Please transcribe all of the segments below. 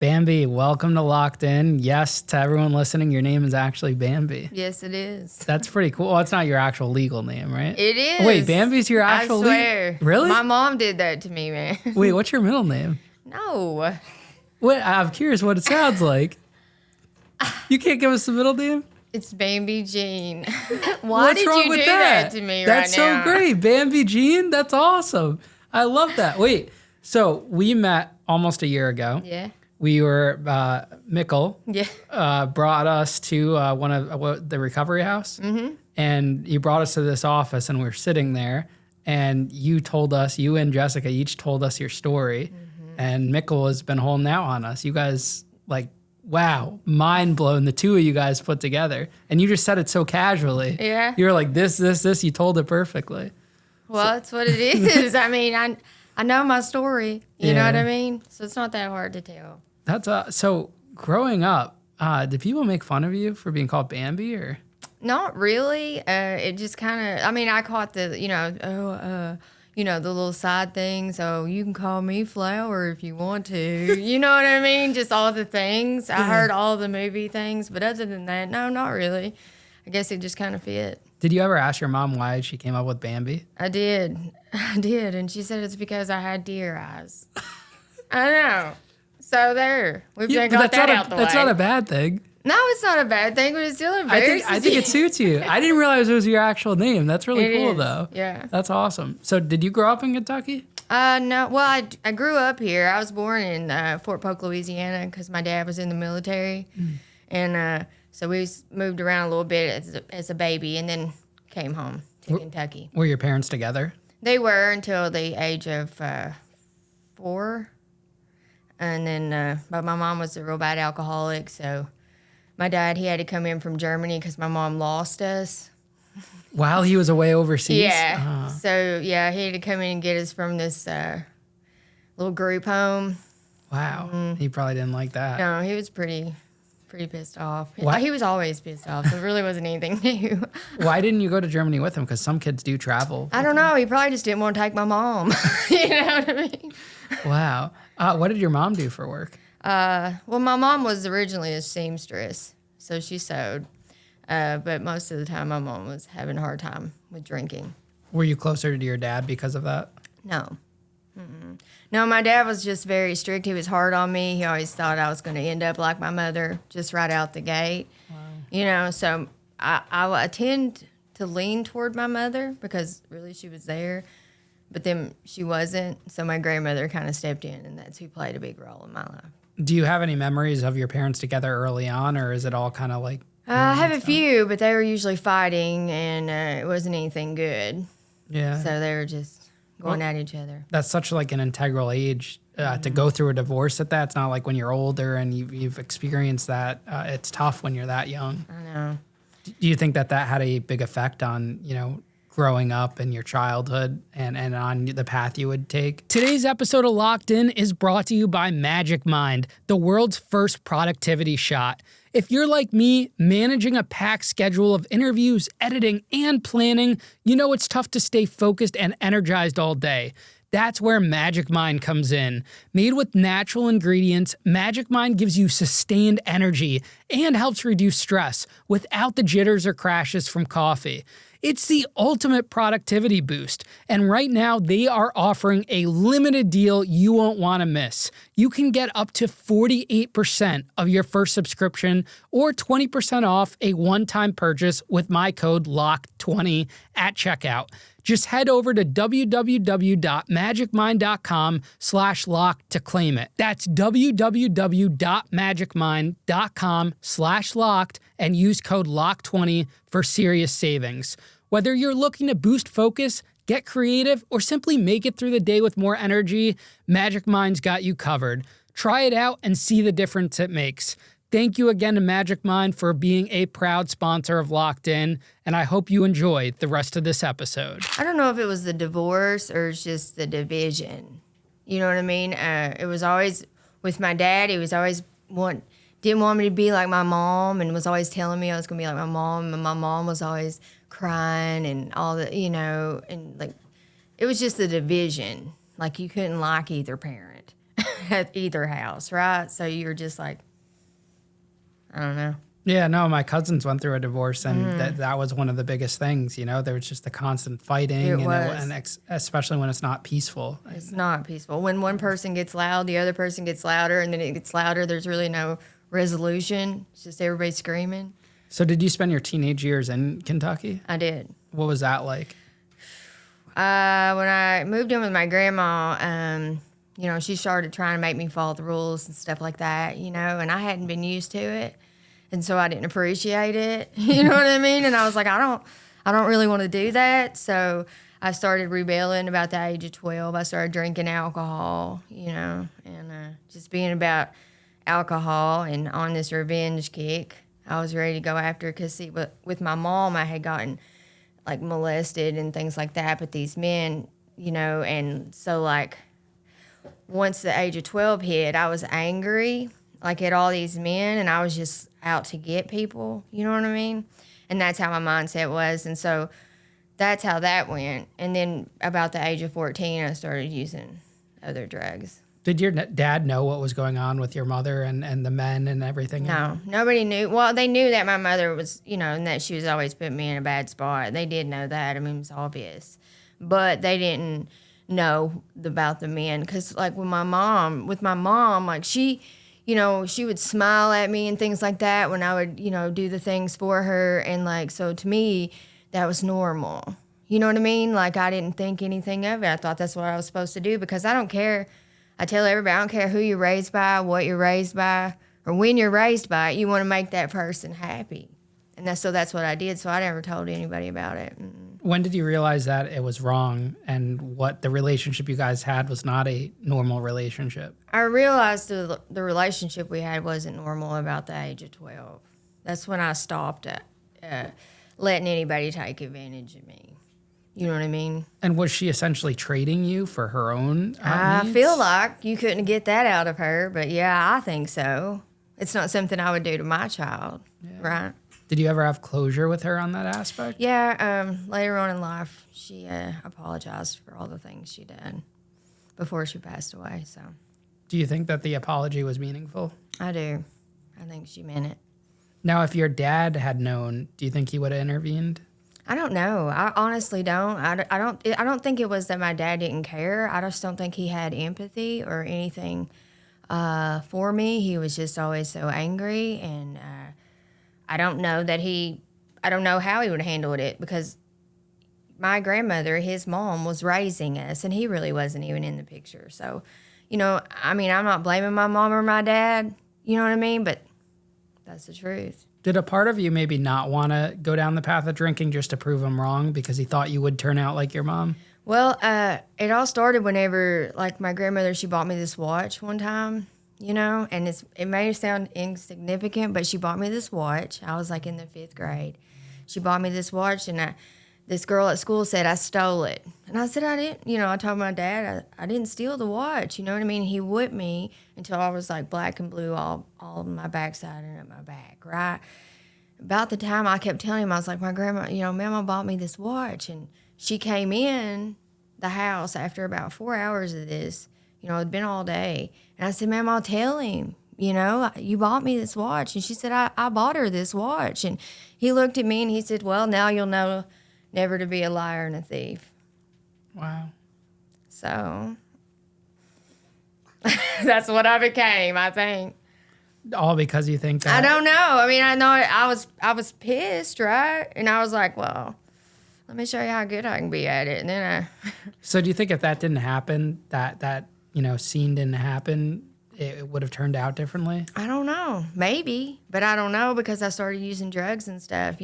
Bambi, welcome to Locked In. Yes, to everyone listening, your name is actually Bambi. Yes, it is. That's pretty cool. Well, it's not your actual legal name, right? It is. Wait, Bambi's your actual I swear. Really? My mom did that to me, man. Wait, what's your middle name? No. What? I'm curious what it sounds like. You can't give us the middle name? It's Bambi Jean. Why What's did wrong you with do that? that to me That's right now? so great. Bambi Jean? That's awesome. I love that. Wait, so we met almost a year ago. Yeah. We were, Mikkel Yeah. brought us to one of the recovery house. Mm-hmm. And you brought us to this office and we were sitting there and you told us, you and Jessica each told us your story. Mm-hmm. And Mikkel has been holding out on us. You guys, like, wow, mind blown, the two of you guys put together. And you just said it so casually. Yeah. You were like, this, you told it perfectly. Well, that's what it is. I mean, I know my story. You know what I mean? So it's not that hard to tell. That's so growing up, did people make fun of you for being called Bambi or? Not really. It just kind of, I mean, I caught the, the little side things. Oh, you can call me Flower if you want to. You know what I mean? Just all the things. I heard all the movie things, but other than that, no, not really. I guess it just kind of fit. Did you ever ask your mom why she came up with Bambi? I did. And she said it's because I had deer eyes. I know. So there. We've got that out the way. That's not a bad thing. No, it's not a bad thing, but it's still embarrassing. I think it suits you. I didn't realize it was your actual name. That's really cool, is. though. Yeah. That's awesome. So did you grow up in Kentucky? No. Well, I grew up here. I was born in Fort Polk, Louisiana, because my dad was in the military. And so we moved around a little bit as a baby and then came home to Kentucky. Were your parents together? They were until the age of 4. And then, but my mom was a real bad alcoholic, so my dad, he had to come in from Germany because my mom lost us. While he was away overseas? Yeah. So, yeah, he had to come in and get us from this little group home. Wow. He probably didn't like that. No, he was pretty pissed off. Why? He was always pissed off, so it really wasn't anything new. Why didn't you go to Germany with him? Because some kids do travel. I don't know. He probably just didn't want to take my mom. You know what I mean? Wow. What did your mom do for work? Well, my mom was originally a seamstress, so she sewed. But most of the time, my mom was having a hard time with drinking. Were you closer to your dad because of that? No. No, my dad was just very strict. He was hard on me. He always thought I was going to end up like my mother, just right out the gate. Wow. So I tend to lean toward my mother because really she was there. But then she wasn't, so my grandmother kind of stepped in, and that's who played a big role in my life. Do you have any memories of your parents together early on, or is it all kind of like... I have a few, but they were usually fighting, and it wasn't anything good. Yeah. So they were just going at each other. That's such like an integral age to go through a divorce at that. It's not like when you're older and you've experienced that. It's tough when you're that young. I know. Do you think that had a big effect on, growing up in your childhood and on the path you would take? Today's episode of Locked In is brought to you by Magic Mind, the world's first productivity shot. If you're like me, managing a packed schedule of interviews, editing, and planning, it's tough to stay focused and energized all day. That's where Magic Mind comes in. Made with natural ingredients, Magic Mind gives you sustained energy and helps reduce stress without the jitters or crashes from coffee. It's the ultimate productivity boost, and right now they are offering a limited deal you won't want to miss. You can get up to 48% of your first subscription or 20% off a one-time purchase with my code LOCK20 at checkout. Just head over to www.magicmind.com/lock to claim it. That's www.magicmind.com/locked and use code LOCK20 for serious savings. Whether you're looking to boost focus, get creative, or simply make it through the day with more energy, Magic Mind's got you covered. Try it out and see the difference it makes. Thank you again to Magic Mind for being a proud sponsor of Locked In, and I hope you enjoy the rest of this episode. I don't know if it was the divorce or it's just the division. You know what I mean? It was always, with my dad, he was always didn't want me to be like my mom and was always telling me I was going to be like my mom, and my mom was always crying and all that, and like, it was just the division. Like, you couldn't like either parent. at either house, right? So you're just like, I don't know. Yeah, no, my cousins went through a divorce, and that was one of the biggest things. You know, there was just the constant fighting, It and, was. especially when it's not peaceful. It's not peaceful. When one person gets loud, the other person gets louder, and then it gets louder. There's really no resolution. It's just everybody screaming. So, did you spend your teenage years in Kentucky? I did. What was that like? When I moved in with my grandma, she started trying to make me follow the rules and stuff like that, and I hadn't been used to it. And so I didn't appreciate it. You know what I mean? And I was like, I don't really want to do that. So I started rebelling about the age of 12. I started drinking alcohol, and just being about alcohol and on this revenge kick. I was ready to go after it because, with my mom, I had gotten, like, molested and things like that. But these men, and so, like, once the age of 12 hit, I was angry, like, at all these men, and I was just out to get people, you know what I mean? And that's how my mindset was. And so that's how that went. And then about the age of 14, I started using other drugs. Did your dad know what was going on with your mother and the men and everything? No, nobody knew. Well, they knew that my mother was, and that she was always putting me in a bad spot. They did know that. I mean, it was obvious. But they didn't know about the men. Because, like, with my mom, like, she would smile at me and things like that when I would, do the things for her. And, like, so to me, that was normal. You know what I mean? Like, I didn't think anything of it. I thought that's what I was supposed to do because I don't care. I tell everybody, I don't care who you're raised by, what you're raised by, or when you're raised by it, you want to make that person happy. And that's what I did. So I never told anybody about it. When did you realize that it was wrong and what the relationship you guys had was not a normal relationship? I realized the relationship we had wasn't normal about the age of 12. That's when I stopped letting anybody take advantage of me. You know what I mean? And was she essentially trading you for her own needs? I feel like you couldn't get that out of her, but yeah, I think so. It's not something I would do to my child, right? Did you ever have closure with her on that aspect? Yeah, later on in life, she apologized for all the things she did before she passed away. So, do you think that the apology was meaningful? I do. I think she meant it. Now, if your dad had known, do you think he would have intervened? I don't know. I honestly don't. I don't think it was that my dad didn't care. I just don't think he had empathy or anything for me. He was just always so angry, and I don't know how he would have handled it because my grandmother, his mom, was raising us, and he really wasn't even in the picture. So, I mean, I'm not blaming my mom or my dad, you know what I mean? But that's the truth. Did a part of you maybe not want to go down the path of drinking just to prove him wrong because he thought you would turn out like your mom? Well, it all started whenever, like, my grandmother, she bought me this watch one time, and it may sound insignificant, but she bought me this watch. I was, like, in the 5th grade. She bought me this watch, and this girl at school said I stole it. And I said I didn't. I told my dad I didn't steal the watch. You know what I mean? He whipped me until I was, like, black and blue all on my backside and up my back, right? About the time I kept telling him, I was like, my grandma, Mama bought me this watch. And she came in the house after about 4 hours of this. It'd been all day. And I said, Ma'am, I'll tell him, you bought me this watch. And she said, I bought her this watch. And he looked at me and he said, well, now you'll know never to be a liar and a thief. Wow. So that's what I became, I think. All because you think that? I don't know. I mean, I know I was pissed, right? And I was like, well, let me show you how good I can be at it. And then So do you think if that didn't happen, that scene didn't happen, it would have turned out differently? I don't know. Maybe. But I don't know because I started using drugs and stuff,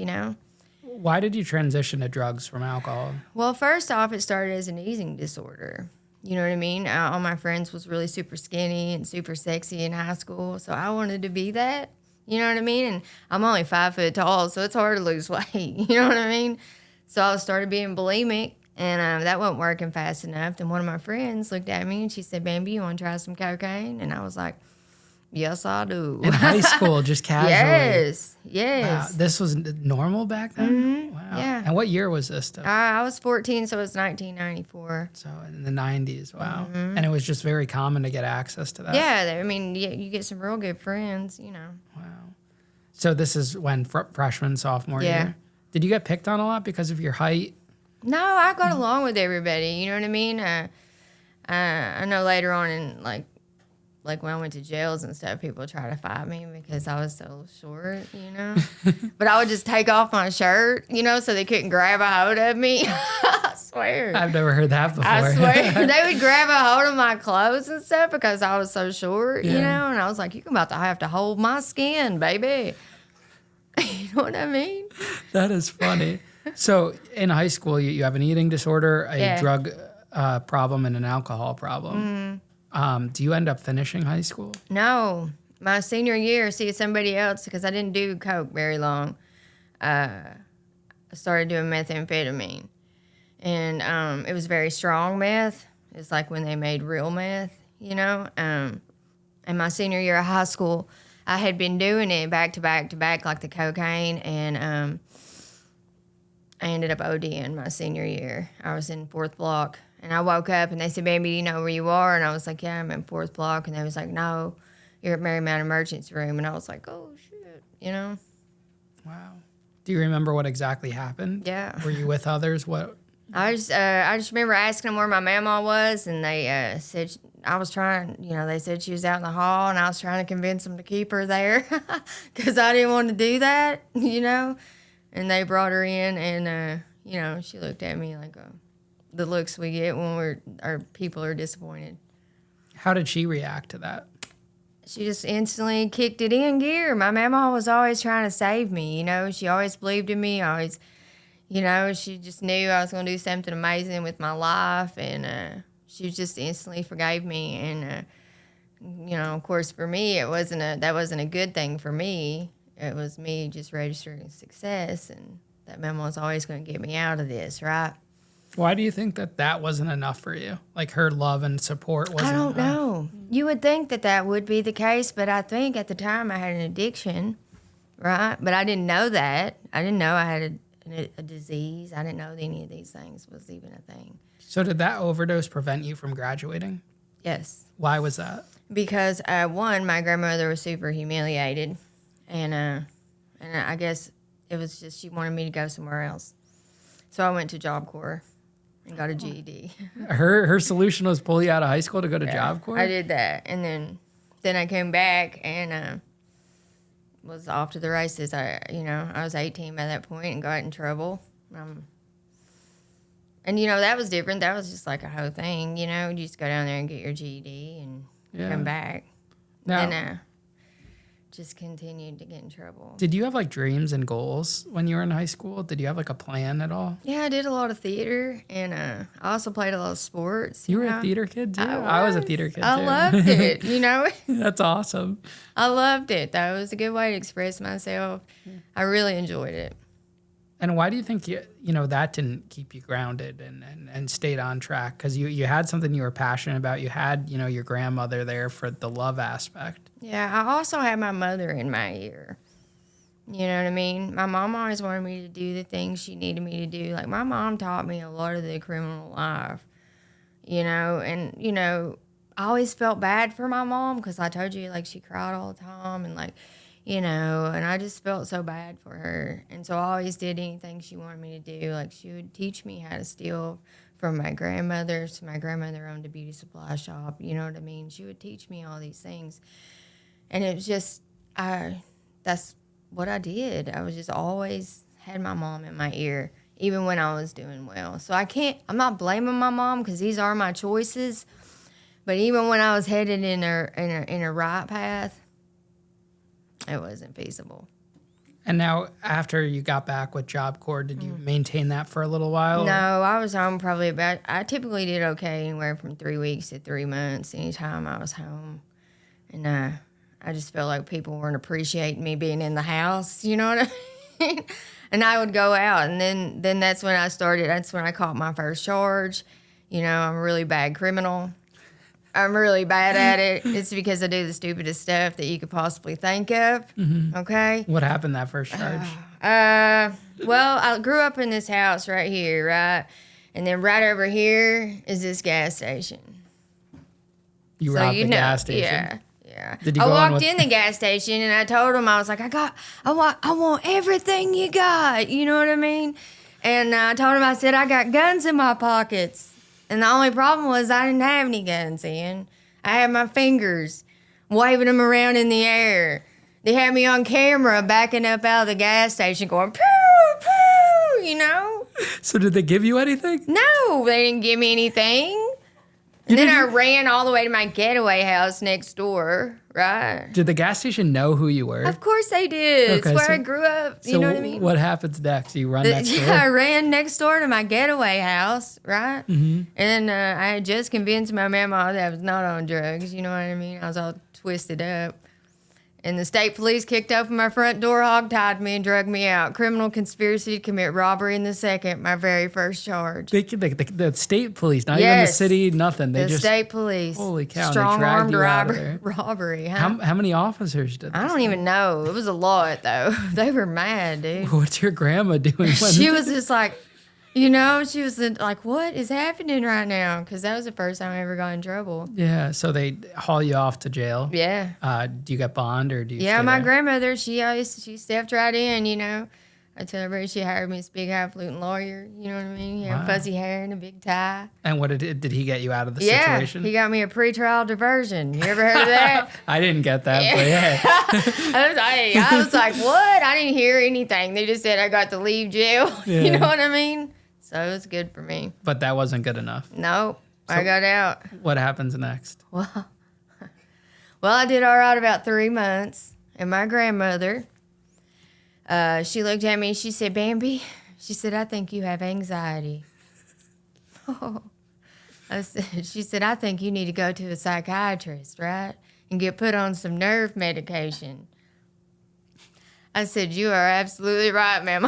Why did you transition to drugs from alcohol? Well, first off, it started as an eating disorder. You know what I mean? All my friends was really super skinny and super sexy in high school, so I wanted to be that. You know what I mean? And I'm only 5 foot tall, so it's hard to lose weight. You know what I mean? So I started being bulimic, and that wasn't working fast enough. Then one of my friends looked at me, and she said, Bambi, you want to try some cocaine? And I was like, Yes, I do. In high school, just casually. Yes. Wow. This was normal back then? Wow. Yeah. And what year was this stuff? I was 14, so it was 1994. So in the 90s. Wow. And it was just very common to get access to that. Yeah, I mean, you get some real good friends, you know. Wow. So this is when freshman, sophomore year? Did you get picked on a lot because of your height? No, I got along with everybody. You know what I mean? I know later on in like when I went to jails and stuff, people try to fight me because I was so short, you know. But I would just take off my shirt, you know, so they couldn't grab a hold of me. I swear. I've never heard that before. I swear. They would grab a hold of my clothes and stuff because I was so short, you know. And I was like, you're about to have to hold my skin, baby. You know what I mean? That is funny. So in high school, you have an eating disorder, a drug problem, and an alcohol problem. Do you end up finishing high school? No. My senior year, see somebody else, because I didn't do coke very long. I started doing methamphetamine. And it was very strong meth. It's like when they made real meth, you know. And my senior year of high school, I had been doing it back to back to back, like the cocaine, and I ended up ODing my senior year. I was in 4th block, and I woke up, and they said, baby, do you know where you are? And I was like, yeah, I'm in 4th block. And they was like, no, you're at Marymount Emergency Room. And I was like, oh, shit, you know? Wow. Do you remember what exactly happened? Yeah. Were you with others? What? I just remember asking them where my mama was, and they said I was trying. You know, they said she was out in the hall, and I was trying to convince them to keep her there because I didn't want to do that. You know, and they brought her in, and you know, she looked at me like the looks we get when our people are disappointed. How did she react to that? She just instantly kicked it in gear. My mama was always trying to save me. You know, she always believed in me. Always. You know, she just knew I was going to do something amazing with my life, and she just instantly forgave me. And, you know, of course, for me, that wasn't a good thing for me. It was me just registering success, and that mama was always going to get me out of this, right? Why do you think that wasn't enough for you? Like her love and support wasn't enough? I don't know. You would think that would be the case, but I think at the time I had an addiction, right? But I didn't know that. I didn't know I had a disease. I didn't know any of these things was even a thing. So did that overdose prevent you from graduating? Yes. Why was that? Because one, my grandmother was super humiliated, and I guess it was just she wanted me to go somewhere else. So I went to Job Corps and got a GED. Her solution was pull you out of high school to go to Job Corps? I did that, and then I came back and was off to the races. I was 18 by that point and got in trouble. And, you know, that was different. That was just like a whole thing, you know. You just go down there and get your GED and come back. Now, And just continued to get in trouble. Did you have, like, dreams and goals when you were in high school? Did you have, like, a plan at all? Yeah, I did a lot of theater, and I also played a lot of sports. You were a theater kid, too? I was a theater kid, too. I loved it, you know. That's awesome. I loved it. That was a good way to express myself. I really enjoyed it. And why do you think that didn't keep you grounded and stayed on track? Because you had something you were passionate about. You had, your grandmother there for the love aspect. Yeah, I also had my mother in my ear. You know what I mean? My mom always wanted me to do the things she needed me to do. Like, my mom taught me a lot of the criminal life, and, I always felt bad for my mom because I told you, like, she cried all the time and, like, and I just felt so bad for her. And so I always did anything she wanted me to do. Like, she would teach me how to steal from my grandmother. So my grandmother owned a beauty supply shop. You know what I mean? She would teach me all these things. And it was just, that's what I did. I was just always had my mom in my ear, even when I was doing well. So I'm not blaming my mom because these are my choices. But even when I was headed in a right path, it wasn't feasible. And now, after you got back with Job Corps, did you maintain that for a little while? No, I was home I typically did okay anywhere from 3 weeks to 3 months anytime I was home. And I just felt like people weren't appreciating me being in the house, you know what I mean? And I would go out, and then that's when I caught my first charge. I'm a really bad criminal. I'm really bad at it. It's because I do the stupidest stuff that you could possibly think of. Okay. What happened that first charge? Well, I grew up in this house right here, right? And then right over here is this gas station. You robbed the gas station? Yeah. Yeah. Did you I go walked in the gas station and I told him, I was like, I want everything you got. You know what I mean? And I told him, I said, I got guns in my pockets. And the only problem was I didn't have any guns in. I had my fingers waving them around in the air. They had me on camera backing up out of the gas station going, poo, poo, you know? So did they give you anything? No, they didn't give me anything. And then I ran all the way to my getaway house next door, right? Did the gas station know who you were? Of course they did. Okay, it's where so- I grew up. You know what I mean? What happens next? You run next door? I ran next door to my getaway house, right? And I had just convinced my mama that I was not on drugs. You know what I mean? I was all twisted up. And the state police kicked open my front door, hogtied me, and drugged me out. Criminal conspiracy to commit robbery in the second, my very first charge. The state police, not even the city, nothing. They The just state police. Holy cow! Strong They dragged armed you out of there. robbery. Huh? How many officers did? I don't even know. It was a lot, though. They were mad, dude. What's your grandma doing? When She was just like, you know, she was like, what is happening right now? Because that was the first time I ever got in trouble. Yeah, so they haul you off to jail. Yeah. Do you get bond or do you? Yeah, stay my there? grandmother, she stepped right in, you know. I tell her she hired me as a big highfalutin lawyer. You know what I mean? He had fuzzy hair and a big tie. And what did he get you out of the Yeah, situation? he got me a pretrial diversion. You ever heard of that? I didn't get that, but yeah. I was like, what? I didn't hear anything. They just said I got to leave jail. Yeah. You know what I mean? So it was good for me. But that wasn't good enough. Nope. I got out. What happens next? Well, I did all right about 3 months. And my grandmother, she looked at me and she said, Bambi, she said, I think you have anxiety. She said, I think you need to go to a psychiatrist, right? And get put on some nerve medication. I said, you are absolutely right, ma'am.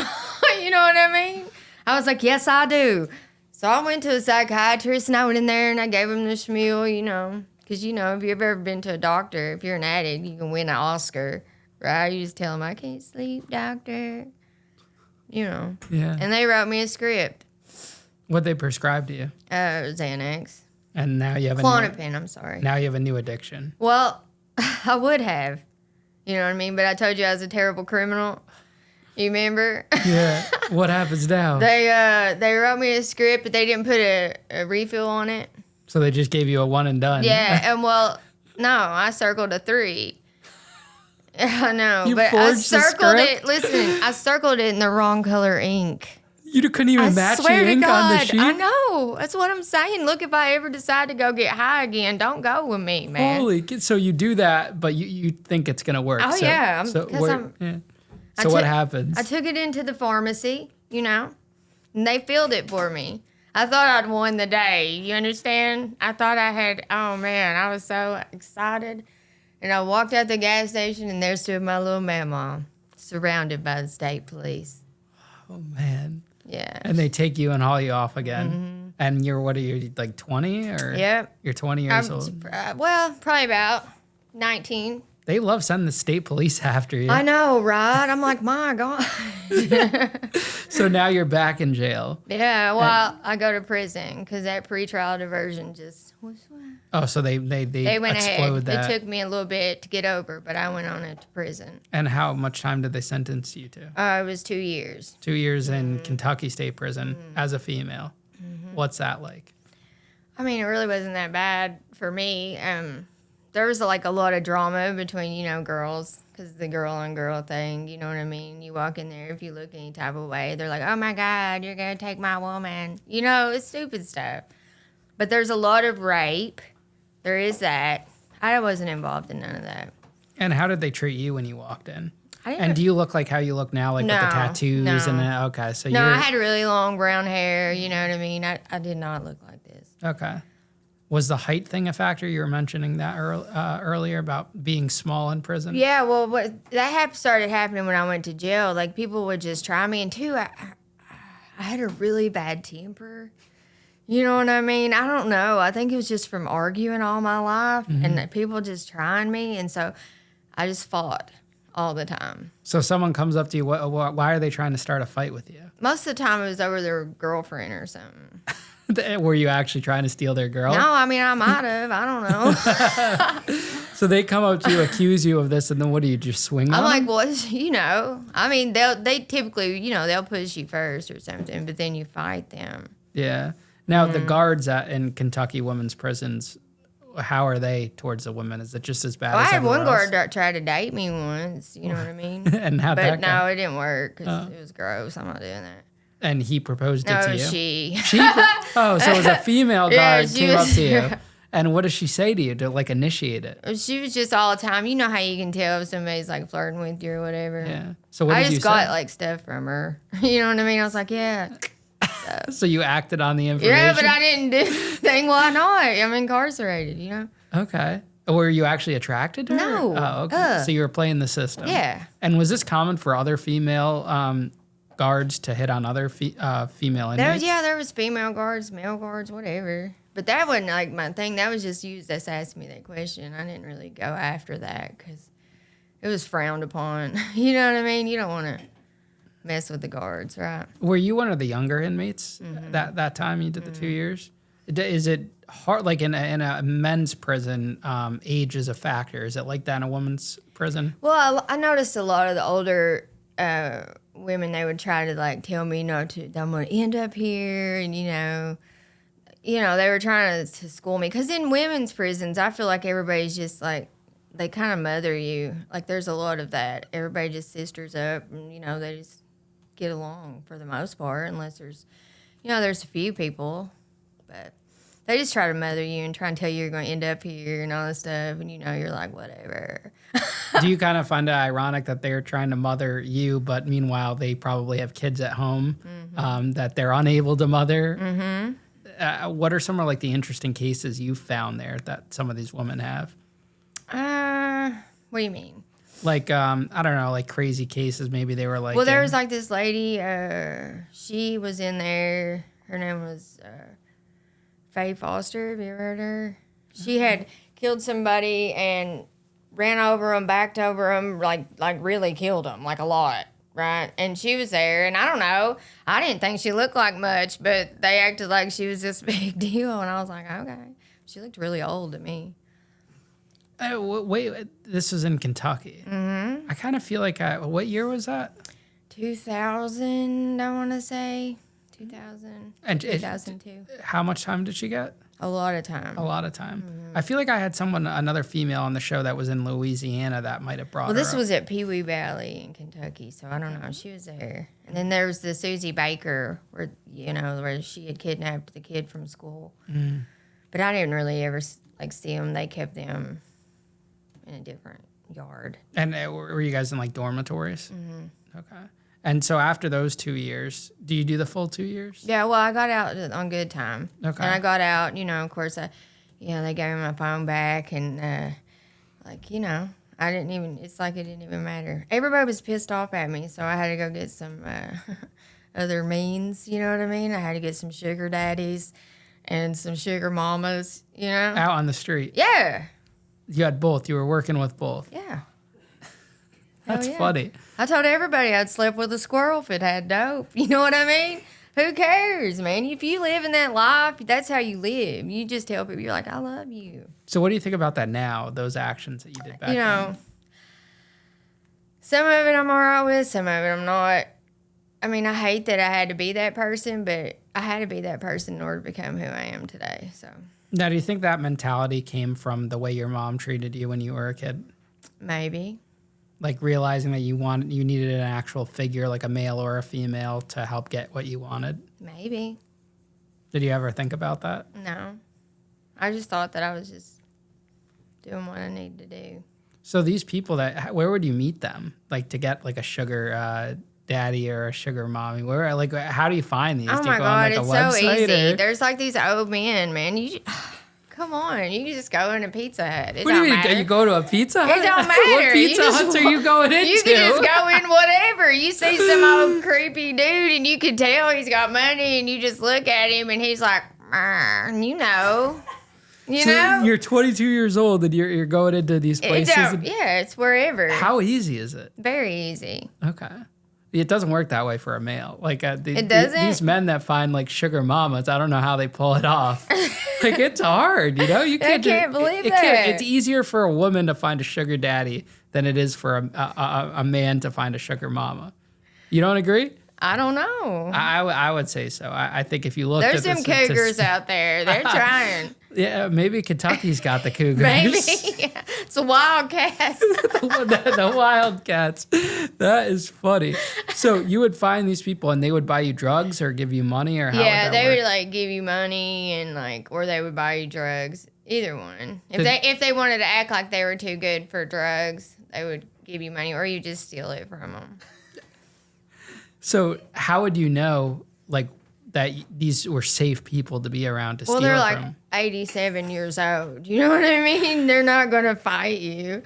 You know what I mean? I was like, yes, I do. So I went to a psychiatrist and I went in there and I gave him the schmeal, you know. Because, you know, if you've ever been to a doctor, if you're an addict, you can win an Oscar, right? You just tell them, I can't sleep, doctor. You know. Yeah. And they wrote me a script. What they prescribed to you? Xanax. And now you have Klonopin, I'm sorry. Now you have a new addiction. Well, I would have. You know what I mean? But I told you I was a terrible criminal. You remember? Yeah. What happens now? They wrote me a script, but they didn't put a refill on it. So they just gave you a one and done. Yeah, and well, no, I circled a 3. I know, You but I forged the circled script? it. Listen, I circled it in the wrong color ink. You couldn't even match the swear to ink on the God, sheet? I know. That's what I'm saying. Look, if I ever decide to go get high again, don't go with me, man. So you do that, but you think it's going to work. Oh, so, yeah, So, 'cause what, I'm- yeah. I So what took- happens? I took it into the pharmacy, you know, and they filled it for me. I thought I'd won the day. You understand? I thought I had, oh man, I was so excited. And I walked out the gas station and there stood my little mama, surrounded by the state police. Oh, man. Yeah. And they take you and haul you off again. And what are you, like 20? Or Yep. You're 20 years old. Well, probably about 19. They love sending the state police after you. I know, right? I'm like, my God. So now you're back in jail. Yeah, well, I go to prison because that pretrial diversion just was. Oh, so they They went explode ahead. that. It took me a little bit to get over, but I went on it to prison. And how much time did they sentence you to? It was 2 years. 2 years in Kentucky State Prison as a female. What's that like? I mean, it really wasn't that bad for me. There was like a lot of drama between, you know, girls because the girl on girl thing, you know what I mean? You walk in there, if you look any type of way, they're like, oh my God, you're going to take my woman. You know, it's stupid stuff. But there's a lot of rape. There is that. I wasn't involved in none of that. And how did they treat you when you walked in? I didn't And do you look like how you look now, like with the No, tattoos no. and the, okay, so No, you're I had really long brown hair, you know what I mean? I did not look like this. okay. Was the height thing a factor? You were mentioning that earlier about being small in prison. Yeah, well, that started happening when I went to jail. Like, people would just try me. And, two, I had a really bad temper. You know what I mean? I don't know. I think it was just from arguing all my life and people just trying me. And so I just fought all the time. So someone comes up to you, why are they trying to start a fight with you? Most of the time it was over their girlfriend or something. Were you actually trying to steal their girl? No, I mean, I might have. I don't know. So they come up to you, accuse you of this, and then what do you just swing on I'm like, them? well, you know, I mean, they typically, you know, they'll push you first or something, but then you fight them. Yeah. Now, the guards in Kentucky women's prisons, how are they towards the women? Is it just as bad Well, as I had one everywhere else? guard try to date me once, you know what I mean? And how'd that But go? no, it didn't work because it was gross. I'm not doing that. And he proposed it No, to you? she. Oh, so it was a female Yeah, guard she came up was- to you. And what does she say to you to, like, initiate it? She was just all the time. You know how you can tell if somebody's like flirting with you or whatever. Yeah. So what I did you just got say? like stuff from her. You know what I mean? I was like, yeah. So you acted on the information? Yeah, but I didn't do anything. Why not? I'm incarcerated, you know? Okay. Were you actually attracted to her? No. Oh, okay. So you were playing the system. Yeah. And was this common for other female guards to hit on other female inmates? There was female guards, male guards, whatever. But that wasn't like my thing. That was just you just asking me that question. I didn't really go after that because it was frowned upon. You know what I mean? You don't want to mess with the guards, right? Were you one of the younger inmates Mm-hmm. that time you did the 2 years? Is it hard, like in a men's prison, age is a factor? Is it like that in a woman's prison? Well, I noticed a lot of the older women, they would try to like tell me, I'm going to end up here, and they were trying to school me. Because in women's prisons, I feel like everybody's just like, they kind of mother you. Like there's a lot of that. Everybody just sisters up, and they just get along for the most part, unless there's a few people, but they just try to mother you and try and tell you you're going to end up here and all this stuff, and you're like, whatever. Do you kind of find it ironic that they're trying to mother you, but meanwhile they probably have kids at home that they're unable to mother? Mm-hmm. What are some of like the interesting cases you've found there that some of these women have? What do you mean? Like, I don't know, like crazy cases. Maybe they were like... Well, there was like this lady, she was in there. Her name was Faye Foster. Have you ever heard her? She had killed somebody and ran over them, backed over them, like really killed them, like a lot, right? And she was there, and I don't know. I didn't think she looked like much, but they acted like she was this big deal, and I was like, okay. She looked really old to me. Wait, this was in Kentucky. Mm-hmm. I kind of feel like, what year was that? 2000, I want to say. 2000, And 2002. How much time did she get? A lot of time. A lot of time. I feel like I had another female on the show that was in Louisiana that might have brought Well, her this up. was at Pee Wee Valley in Kentucky, so I don't know. She was there. And then there was the Susie Baker, where she had kidnapped the kid from school. Mm. But I didn't really ever see them. They kept them in a different yard. And were you guys in like dormitories? Mm-hmm. Okay. And so after those 2 years, do you do the full 2 years? Yeah, well, I got out on good time. Okay. And I got out, of course, they gave me my phone back, and I didn't even, it's like it didn't even matter. Everybody was pissed off at me, so I had to go get some other means, you know what I mean? I had to get some sugar daddies and some sugar mamas, Out on the street? Yeah. You had both. You were working with both. Yeah. That's yeah. funny. I told everybody I'd slept with a squirrel if it had dope. You know what I mean? Who cares, man? If you live in that life, that's how you live. You just tell people, you're like, I love you. So what do you think about that now, those actions that you did back then? Some of it I'm all right with, some of it I'm not. I mean, I hate that I had to be that person, but I had to be that person in order to become who I am today. So Now, do you think that mentality came from the way your mom treated you when you were a kid? maybe. Like realizing that you needed an actual figure, like a male or a female, to help get what you wanted? Maybe. Did you ever think about that? No. I just thought that I was just doing what I needed to do. So these people where would you meet them? Like to get like a sugar daddy or a sugar mommy? How do you find these? Oh Do you my go on, God, like, a it's so website, easy. or- There's like these old men, man. Come on, you can just go in a Pizza Hut. It What do you don't mean? matter. You go to a Pizza Hut? It don't matter. What Pizza Huts are you going into? You can just go in whatever. You see some old creepy dude and you can tell he's got money and you just look at him and he's like, You know. You So know? you're 22 years old and you're going into these places. Yeah, it's wherever. How easy is it? Very easy. Okay. It doesn't work that way for a male. Like It doesn't? these men that find like sugar mamas, I don't know how they pull it off. Like it's hard, you know. You can't. I can't believe that. It's easier for a woman to find a sugar daddy than it is for a man to find a sugar mama. You don't agree? I don't know. I would say so. I think if you look There's at some cougars out there. They're trying. Yeah, maybe Kentucky's got the cougars. Maybe. Yeah. It's a Wildcats. The Wildcats. That is funny. So you would find these people and they would buy you drugs or give you money or how Yeah, would that they work? would like give you money and like, or they would buy you drugs. Either one. If they wanted to act like they were too good for drugs, they would give you money, or you just steal it from them. So how would you know like that these were safe people to be around to steal Well, they're from? like 87 years old. You know what I mean? They're not gonna fight you.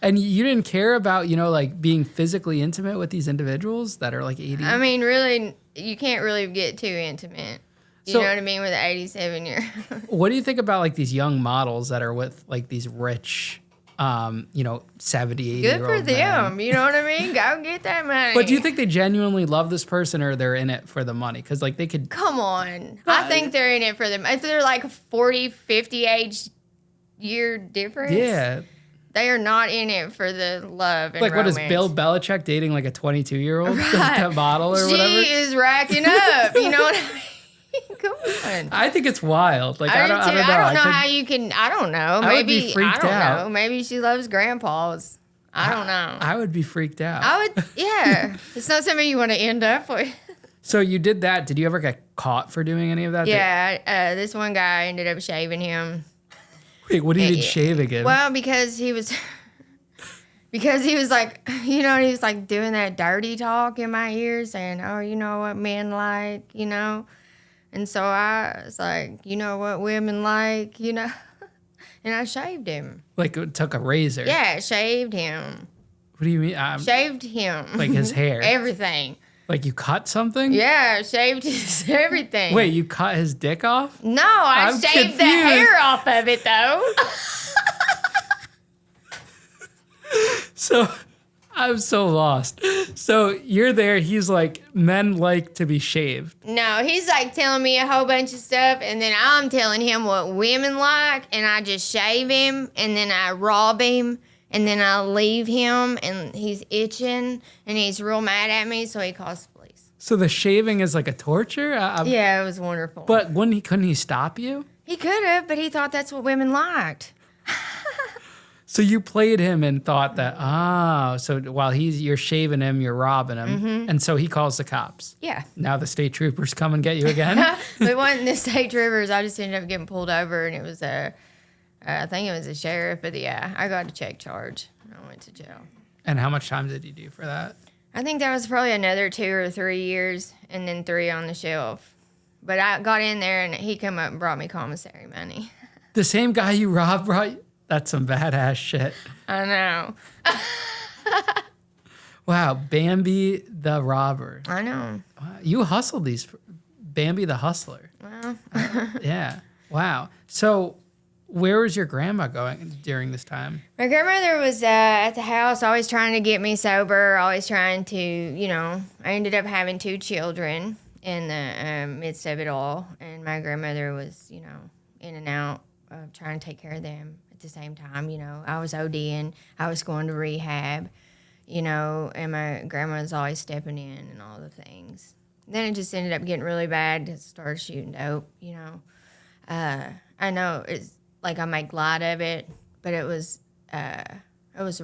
And you didn't care about, you know, like being physically intimate with these individuals that are like 80? I mean, really, you can't really get too intimate. You know what I mean with an 87-year-old. What do you think about like these young models that are with like these rich, 70, 80-year-old Good for them. men? You know what I mean? Go get that money. But do you think they genuinely love this person or they're in it for the money? Because like they could... Come on. I think they're in it for them. If they're like 40, 50 year difference. Yeah. They are not in it for the love and Like romance. what is Bill Belichick dating like a 22-year-old Right. model or she whatever? is racking up. You know what I mean? Come on. I think it's wild. Like I don't know. I don't know how you can. I don't know. I would be Maybe freaked I don't out. know. Maybe she loves grandpas. I don't know. I would be freaked out. I would. Yeah, it's not something you want to end up with. So you did that. Did you ever get caught for doing any of that? Yeah, this one guy ended up shaving him. Wait, what did he shave again? Well, because he was like, he was like doing that dirty talk in my ear, saying, "Oh, you know what men like, you know." And so I was like, "You know what women like, you know." And I shaved him. Like it took a razor. Yeah, shaved him. What do you mean? Shaved him. Like his hair. Everything. Like you cut something? Yeah, shaved his everything. Wait, you cut his dick off? No, I I'm shaved the confused. hair off of it though. So I'm so lost. So you're there. He's like, men like to be shaved. No, he's like telling me a whole bunch of stuff, and then I'm telling him what women like, and I just shave him, and then I rob him, and then I leave him, and he's itching, and he's real mad at me, so he calls the police. So the shaving is like a torture? Yeah, it was wonderful. But couldn't he stop you? He could have, but he thought that's what women liked. So you played him and thought that, so while you're shaving him, you're robbing him. Mm-hmm. And so he calls the cops. Yeah. Now the state troopers come and get you again? It wasn't the state troopers. I just ended up getting pulled over, and it was I think it was a sheriff, but yeah, I got a check charge. I went to jail. And how much time did you do for that? I think that was probably another 2 or 3 years, and then 3 on the shelf. But I got in there, and he come up and brought me commissary money. The same guy you robbed brought you? That's some badass shit. I know. Wow, Bambi the robber. I know. Wow, you hustled these. Bambi the hustler. Well, Yeah. Wow. So where was your grandma going during this time? my grandmother was at the house, always trying to get me sober, always trying to, I ended up having 2 children in the midst of it all. And my grandmother was, in and out of trying to take care of them at the same time. I was ODing, I was going to rehab, and my grandma was always stepping in and all the things. Then it just ended up getting really bad. It started shooting dope, I know it's like I make light of it, but it was a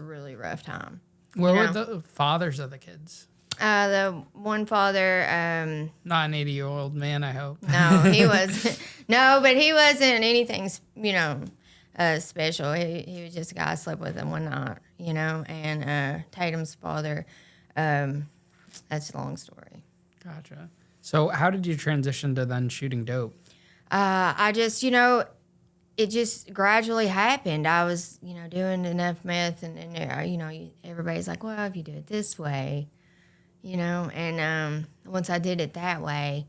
really rough time. Where were the fathers of the kids? The one father, Not an 80-year-old man, I hope. no, he was no, but he wasn't anything, special. He was just a guy I slept with him one night, and Tatum's father, that's a long story. Gotcha. So how did you transition to then shooting dope? I just, it just gradually happened. I was, doing enough meth, and everybody's like, well, if you do it this way, and once I did it that way,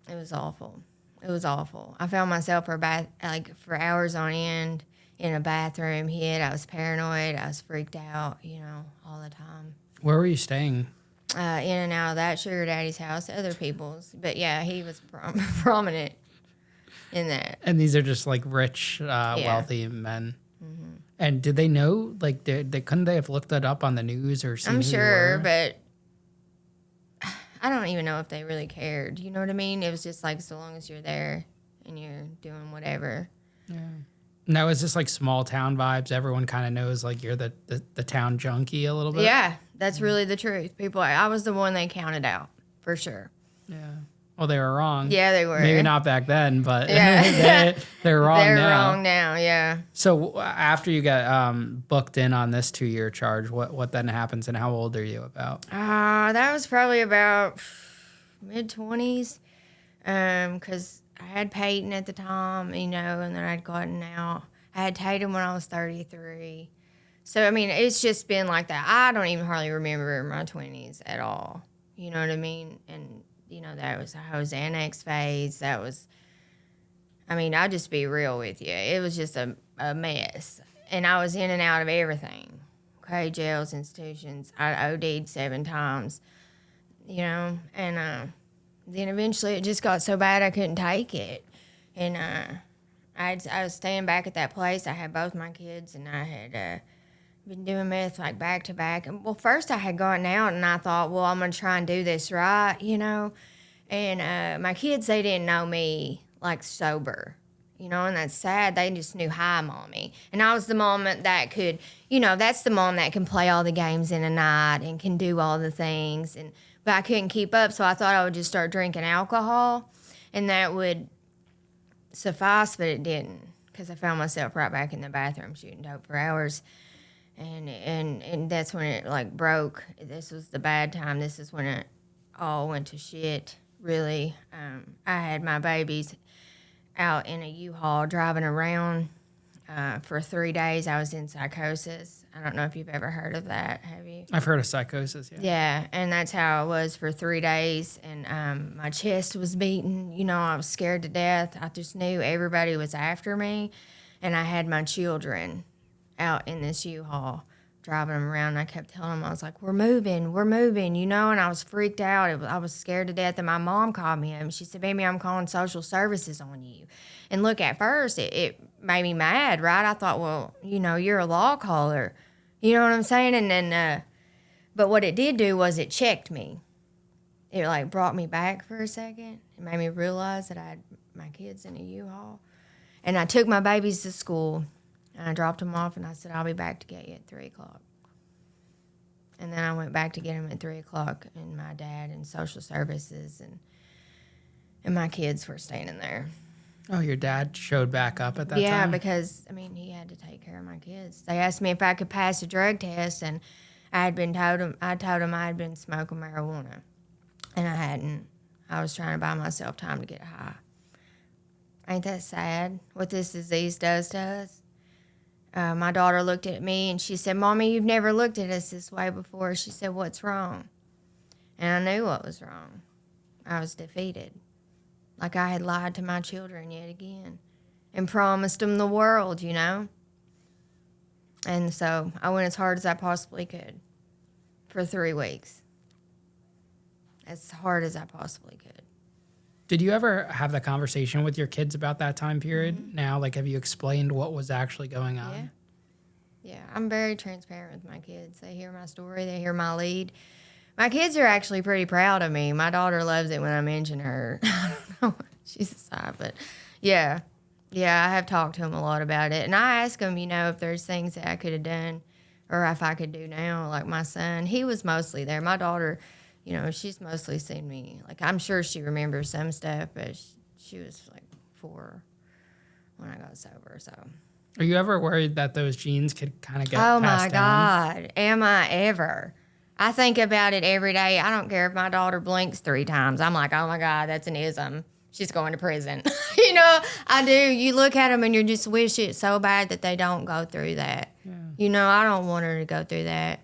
It was awful. It was awful. I found myself for hours on end in a bathroom hid. I was paranoid. I was freaked out, all the time. Where were you staying? In and out of that sugar daddy's house, other people's. But yeah, he was prominent in that. And these are just like rich, wealthy men. Mm-hmm. And did they know? Like, couldn't they have looked that up on the news or seen? I'm who sure, you were? but I don't even know if they really cared. You know what I mean? It was just like so long as you're there and you're doing whatever. Yeah. Now, is this like small town vibes? Everyone kind of knows like you're the town junkie a little bit? Yeah, that's really the truth. I was the one they counted out, for sure. Yeah. Well, they were wrong. Yeah, they were. Maybe not back then, but yeah. they're wrong now. They're wrong now, yeah. So after you got booked in on this 2-year charge, what then happens and how old are you about? That was probably about mid-20s because I had Peyton at the time, and then I'd gotten out. I had Tatum when I was 33. So, I mean, it's just been like that. I don't even hardly remember my 20s at all. You know what I mean? And, that was how was annex phase. That was, I'll just be real with you. It was just a mess. And I was in and out of everything. Okay, jails, institutions. I OD'd 7 times, and then eventually it just got so bad I couldn't take it. And I was staying back at that place. I had both my kids, and I had been doing meth like back to back. And well, first I had gotten out, and I thought, well, I'm gonna try and do this right, And my kids, they didn't know me like sober, and that's sad. They just knew hi, mommy. And I was the mom that could, that's the mom that can play all the games in a night and can do all the things. But I couldn't keep up, so I thought I would just start drinking alcohol, and that would suffice, but it didn't, because I found myself right back in the bathroom shooting dope for hours. And that's when it like broke. This was the bad time. This is when it all went to shit, really. I had my babies out in a U-Haul driving around for 3 days. I was in psychosis. I don't know if you've ever heard of that. Have you? I've heard of psychosis, yeah. Yeah, and that's how I was for 3 days. And my chest was beating. I was scared to death. I just knew everybody was after me. And I had my children out in this U-Haul, driving them around. And I kept telling them, I was like, we're moving, and I was freaked out. I was scared to death. And my mom called me up, and she said, baby, I'm calling social services on you. And look, at first, it made me mad, right? I thought, well, you're a law caller. You know what I'm saying? And then, but what it did do was it checked me. It, like, brought me back for a second. It made me realize that I had my kids in a U-Haul. And I took my babies to school. And I dropped them off, and I said, I'll be back to get you at 3 o'clock. And then I went back to get them at 3 o'clock, and my dad and social services and my kids were standing there. Oh, your dad showed back up at that time? Yeah, because, he had to take care of my kids. They asked me if I could pass a drug test, and I told them I had been smoking marijuana, and I hadn't. I was trying to buy myself time to get high. Ain't that sad, what this disease does to us? My daughter looked at me and she said, Mommy, you've never looked at us this way before. She said, what's wrong? And I knew what was wrong. I was defeated. Like I had lied to my children yet again and promised them the world, And so I went as hard as I possibly could for 3 weeks. As hard as I possibly could. Did you ever have that conversation with your kids about that time period? Mm-hmm. Now, like, have you explained what was actually going on? Yeah, I'm very transparent with my kids. They hear my story. They hear my lead. My kids are actually pretty proud of me. My daughter loves it when I mention her. I don't know. She's a side, but yeah, I have talked to them a lot about it. And I ask them, if there's things that I could have done or if I could do now. Like my son, he was mostly there. My daughter, she's mostly seen me. Like, I'm sure she remembers some stuff, but she was like 4 when I got sober, so. Are you ever worried that those genes could kind of get Oh, passed my down? God. Am I ever? I think about it every day. I don't care if my daughter blinks 3 times. I'm like, oh, my God, that's an ism. She's going to prison. I do. You look at them and you just wish it so bad that they don't go through that. Yeah. I don't want her to go through that.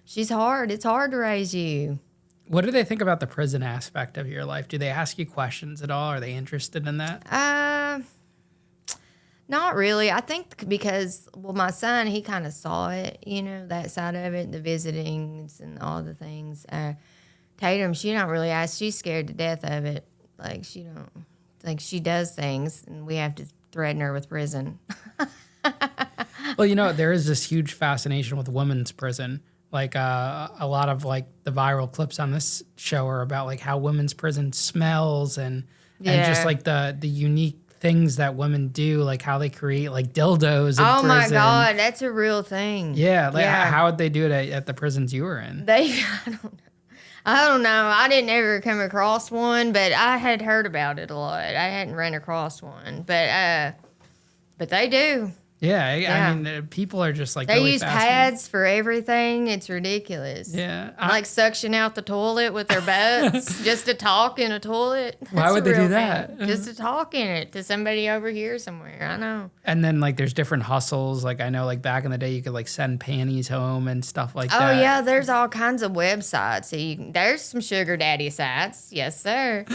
She's hard. It's hard to raise you. What do they think about the prison aspect of your life? Do they ask you questions at all? Are they interested in that? Not really. I think because, well, my son, he kind of saw it, that side of it, the visitings and all the things. Tatum, she don't really ask. She's scared to death of it. Like, she don't, like, she does things, and we have to threaten her with prison. Well, there is this huge fascination with women's prison. Like, a lot of, like, the viral clips on this show are about, like, how women's prison smells and just, like, the unique things that women do, like how they create like dildos in oh prison. My God, that's a real thing. Yeah, like how would they do it at the prisons you were in? I don't know. I didn't ever come across one, but I had heard about it a lot. I hadn't run across one, but they do. Yeah, I mean, people are just like they really use pads for everything. It's ridiculous. Yeah, like suction out the toilet with their butts just to talk in a toilet. Why would they do that? Just to talk in it to somebody over here somewhere. I know. And then like there's different hustles. Like I know like back in the day you could like send panties home and stuff like that. Oh yeah, there's all kinds of websites. So there's some sugar daddy sites. Yes, sir.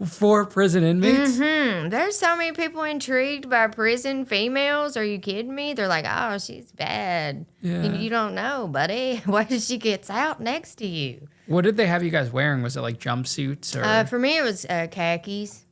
For prison inmates? Mm-hmm. There's so many people intrigued by prison females. Are you kidding me? They're like, oh, she's bad. Yeah. You don't know, buddy. What if she gets out next to you? What did they have you guys wearing? Was it like jumpsuits or? For me, it was khakis.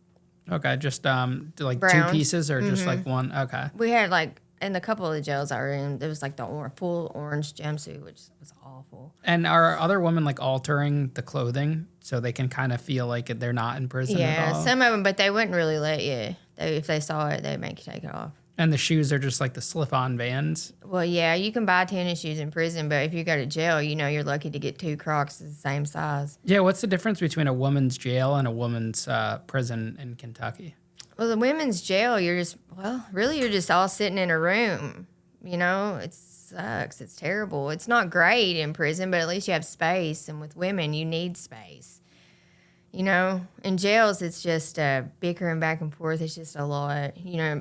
Okay, just like Browns. 2 pieces or just like one? Okay. We had like in a couple of the jails I were in, there was like the full orange jumpsuit, which was awful. And are other women like altering the clothing so they can kind of feel like they're not in prison at all? Yeah, some of them, but they wouldn't really let you. If they saw it, they'd make you take it off. And the shoes are just like the slip-on Vans? Well, yeah, you can buy tennis shoes in prison, but if you go to jail, you're lucky to get 2 Crocs the same size. Yeah, what's the difference between a woman's jail and a woman's prison in Kentucky? Well, the women's jail, you're just all sitting in a room. It sucks. It's terrible. It's not great in prison, but at least you have space. And with women, you need space. In jails, it's just bickering back and forth. It's just a lot.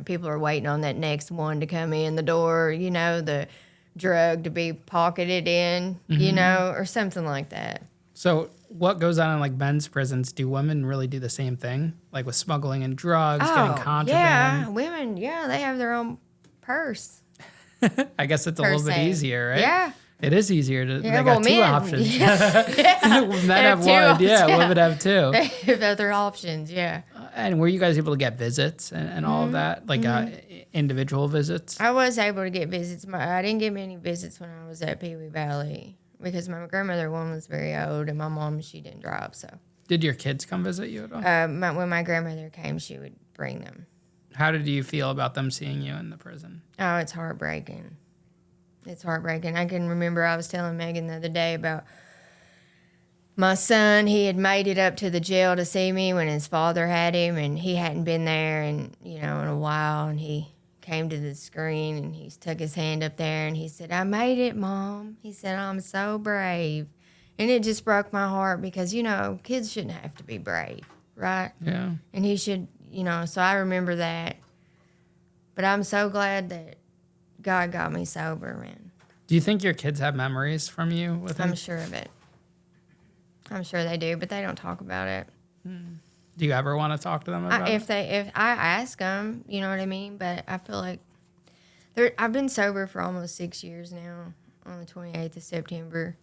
People are waiting on that next one to come in the door, the drug to be pocketed in, or something like that. So what goes on in like men's prisons? Do women really do the same thing? Like with smuggling and drugs, getting contraband? Yeah, women, they have their own purse. I guess it's a little bit easier, right? Yeah. It is easier. They got 2 options. Yeah. Men have 1. Yeah, women have 2. They have other options, yeah. And were you guys able to get visits and all of that? Like individual visits? I was able to get visits. I didn't get many visits when I was at Pee Wee Valley because my grandmother, one, was very old, and my mom, she didn't drive, so. Did your kids come visit you at all? When my grandmother came, she would bring them. How did you feel about them seeing you in the prison? Oh, it's heartbreaking. It's heartbreaking. I can remember I was telling Megan the other day about my son. He had made it up to the jail to see me when his father had him, and he hadn't been there in a while, and he came to the screen, and he stuck his hand up there, and he said, "I made it, Mom." He said, "I'm so brave." And it just broke my heart because, kids shouldn't have to be brave, right? Yeah. And he should, so I remember that. But I'm so glad that God got me sober, man. Do you think your kids have memories from you with him? I'm sure of it. I'm sure they do, but they don't talk about it. Do you ever want to talk to them about it? If I ask them, you know what I mean? But I feel like I've been sober for almost 6 years now, on the 28th of September.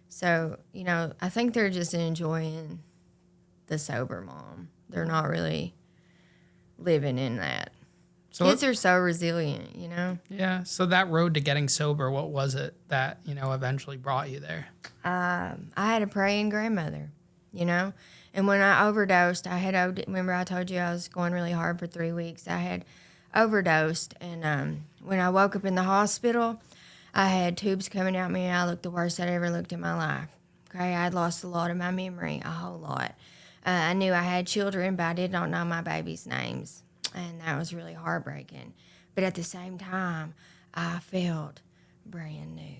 So, I think they're just enjoying the sober mom. They're not really living in that. So kids are so resilient, Yeah. So that road to getting sober, what was it that, eventually brought you there? I had a praying grandmother, And when I overdosed, remember I told you I was going really hard for 3 weeks. I had overdosed, and when I woke up in the hospital, I had tubes coming out me, and I looked the worst I'd ever looked in my life. Okay, I'd lost a lot of my memory, a whole lot. I knew I had children, but I did not know my babies' names. And that was really heartbreaking. But at the same time, I felt brand new.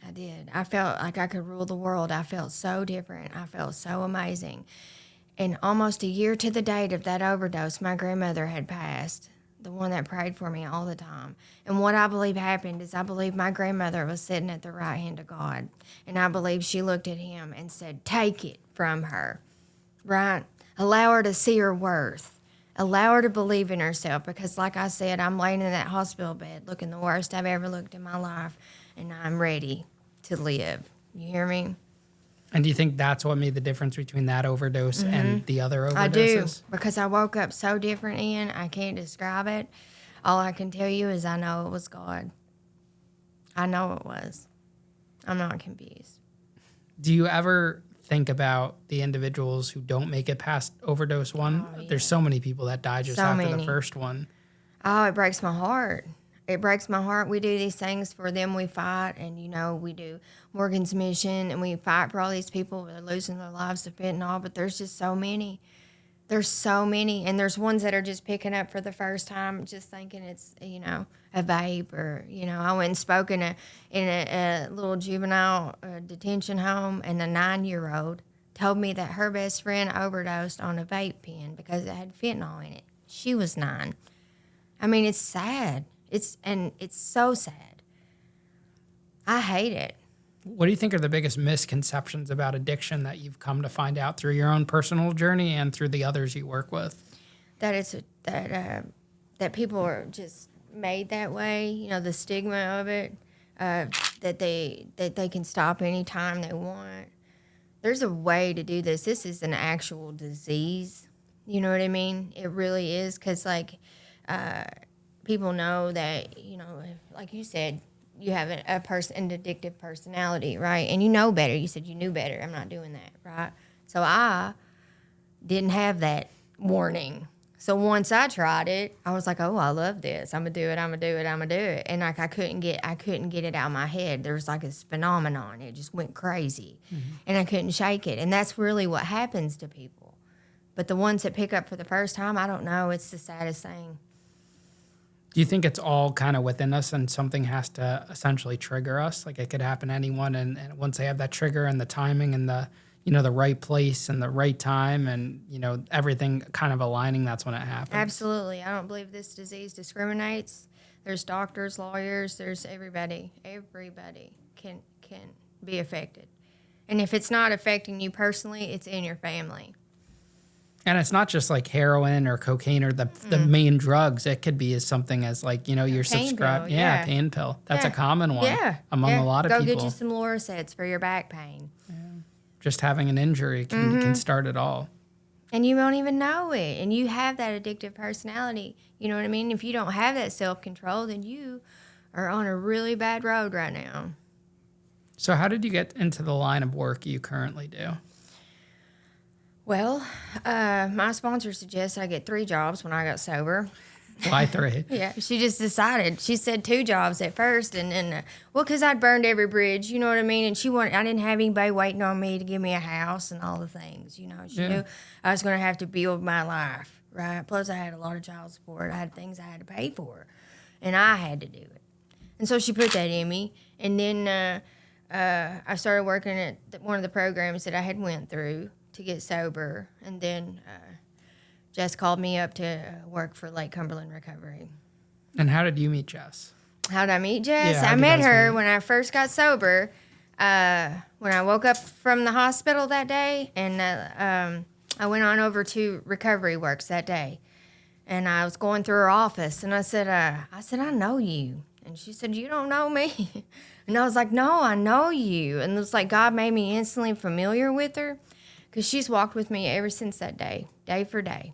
I did. I felt like I could rule the world. I felt so different. I felt so amazing. And almost a year to the date of that overdose, my grandmother had passed. the one that prayed for me all the time. And what I believe happened is I believe my grandmother was sitting at the right hand of God. And I believe she looked at him and said, take it from her, right? Allow her to see her worth. Allow her to believe in herself. Because like I said, I'm laying in that hospital bed looking the worst I've ever looked in my life. And I'm ready to live. You hear me? And do you think that's what made the difference between that overdose and the other overdoses? I do, because I woke up so different, Ian. I can't describe it. All I can tell you is I know it was God. I know it was. I'm not confused. Do you ever think about the individuals who don't make it past overdose one? Oh, yeah. There's so many people that die just So after many. the first one. Oh, it breaks my heart. It breaks my heart. We do these things for them. We fight, and, you know, we do Morgan's Mission, and we fight for all these people that are losing their lives to fentanyl, but there's just so many. There's so many, and there's ones that are just picking up for the first time, just thinking it's, you know, a vape, or, you know, I went and spoke in a little juvenile detention home, and a 9-year-old told me that her best friend overdosed on a vape pen because it had fentanyl in it. She was 9. I mean, it's sad. It's so sad. I hate it. What do you think are the biggest misconceptions about addiction that you've come to find out through your own personal journey and through the others you work with? That people are just made that way. You know, the stigma of it, that they can stop anytime they want. There's a way to do this. This is an actual disease. You know what I mean? It really is, because people know that, you know, like you said, you have an addictive personality, right? And you know better. You said you knew better. I'm not doing that, right? So I didn't have that warning. So once I tried it, I was like, oh, I love this. I'm gonna do it. I'm gonna do it. I'm gonna do it. And like I couldn't get it out of my head. There was like this phenomenon. It just went crazy, and I couldn't shake it. And that's really what happens to people. But the ones that pick up for the first time, I don't know. It's the saddest thing. Do you think it's all kind of within us and something has to essentially trigger us? Like it could happen to anyone, and once they have that trigger and the timing and the, you know, the right place and the right time and, you know, everything kind of aligning, that's when it happens. Absolutely. I don't believe this disease discriminates. There's doctors, lawyers, there's everybody. Everybody can be affected. And if it's not affecting you personally, it's in your family. And it's not just like heroin or cocaine or the main drugs. It could be as something as like, you know, you're subscribed. Yeah, pain pill. That's a common one among a lot of people. Go get you some Lorcets for your back pain. Yeah. Just having an injury can start it all. And you won't even know it. And you have that addictive personality. You know what I mean? If you don't have that self-control, then you are on a really bad road right now. So how did you get into the line of work you currently do? Well, my sponsor suggested I get 3 jobs when I got sober. Why 3? Yeah, she just decided. She said 2 jobs at first, and then, well, because I'd burned every bridge, you know what I mean? And I didn't have anybody waiting on me to give me a house and all the things, you know. She knew I was going to have to build my life, right? Plus, I had a lot of child support. I had things I had to pay for, and I had to do it. And so she put that in me, and then I started working at one of the programs that I had went through to get sober, and then Jess called me up to work for Lake Cumberland Recovery. And how did you meet Jess? How did I meet Jess? Yeah, I met her when I first got sober, when I woke up from the hospital that day, and I went on over to Recovery Works that day, and I was going through her office, and I said, I know you. And she said, you don't know me? And I was like, no, I know you. And it was like God made me instantly familiar with her, because she's walked with me ever since that day for day.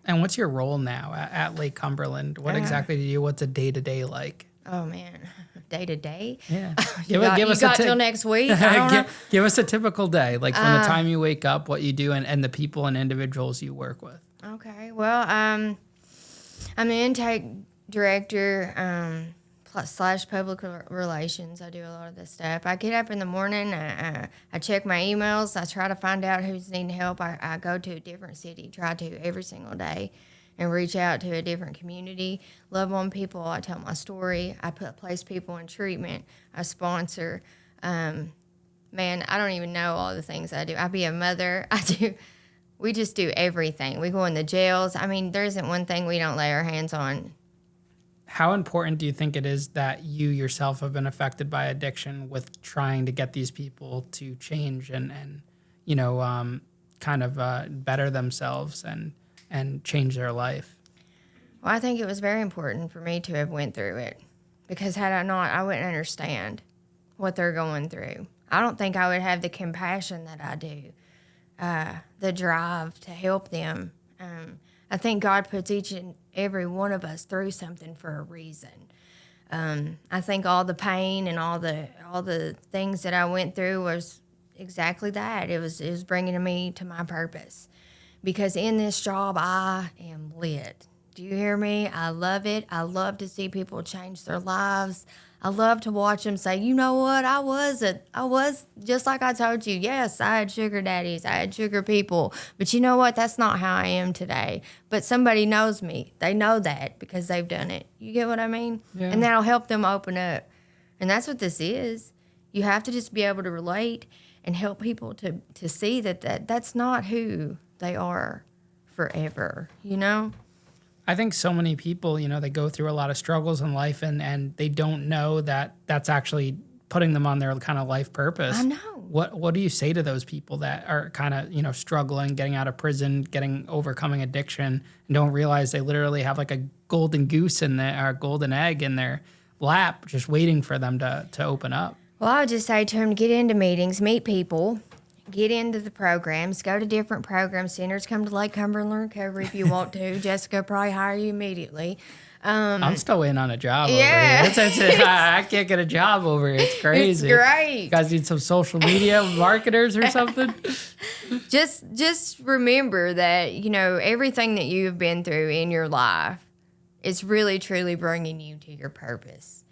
And what's your role now at Lake Cumberland? What exactly do you do? What's a day-to-day like? Oh, man. Day-to-day? Yeah. Give us till next week? I don't know. Give us a typical day, like from the time you wake up, what you do, and the people and individuals you work with. Okay. Well, I'm the intake director / public relations. I do a lot of this stuff. I get up in the morning. I check my emails. I try to find out who's needing help. I go to a different city, try to every single day, and reach out to a different community. Love on people. I tell my story. I place people in treatment. I sponsor. Man, I don't even know all the things I do. I be a mother. I do We just do everything. We go in the jails. I mean, there isn't one thing we don't lay our hands on. How important do you think it is that you yourself have been affected by addiction with trying to get these people to change and kind of better themselves and change their life? Well, I think it was very important for me to have went through it, because had I not, I wouldn't understand what they're going through. I don't think I would have the compassion that I do, the drive to help them. I think God puts each and every one of us through something for a reason. I think all the pain and all the things that I went through was exactly that. It was bringing me to my purpose, because in this job I am lit. Do you hear me? I love it. I love to see people change their lives. I love to watch them say, you know what, I was just like I told you. Yes, I had sugar daddies. I had sugar people. But you know what? That's not how I am today. But somebody knows me. They know that because they've done it. You get what I mean? Yeah. And that'll help them open up. And that's what this is. You have to just be able to relate and help people to see that's not who they are forever, you know? I think so many people, they go through a lot of struggles in life and they don't know that that's actually putting them on their kind of life purpose. I know. What do you say to those people that are kind of, struggling, getting out of prison, overcoming addiction, and don't realize they literally have like a golden goose or a golden egg in their lap just waiting for them to open up? Well, I would just say to them to get into meetings, meet people, get into the programs, go to different program centers, come to Lake Cumberland Recovery if you want to. Jessica will probably hire you immediately. I'm still waiting on a job yeah. over here. I can't get a job over here. It's crazy. It's great. You guys need some social media marketers or something? Just remember that, everything that you have been through in your life is really, truly bringing you to your purpose.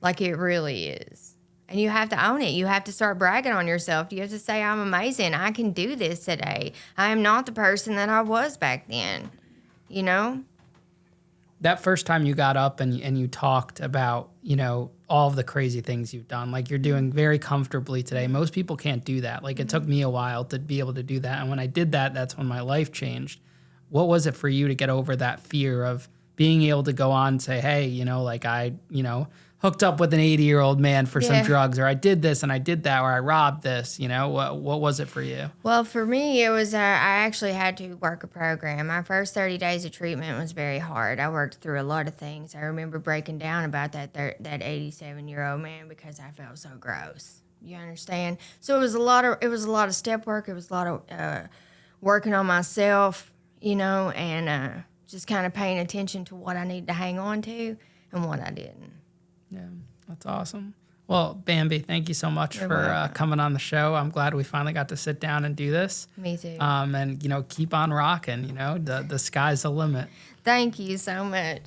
Like it really is. And you have to own it. You have to start bragging on yourself. You have to say, I'm amazing. I can do this today. I am not the person that I was back then, That first time you got up and you talked about, all of the crazy things you've done, like you're doing very comfortably today. Most people can't do that. Like it took me a while to be able to do that. And when I did that, that's when my life changed. What was it for you to get over that fear of being able to go on and say, hey, I hooked up with an 80-year-old man for some drugs, or I did this and I did that, or I robbed this, what was it for you? Well, for me, it was, I actually had to work a program. My first 30 days of treatment was very hard. I worked through a lot of things. I remember breaking down about that 87-year-old man because I felt so gross. You understand? So it was a lot of step work. It was a lot of working on myself, and just kind of paying attention to what I needed to hang on to and what I didn't. Yeah, that's awesome. Well, Bambi, thank you so much for coming on the show. I'm glad we finally got to sit down and do this. Me too. And, keep on rocking. The sky's the limit. Thank you so much.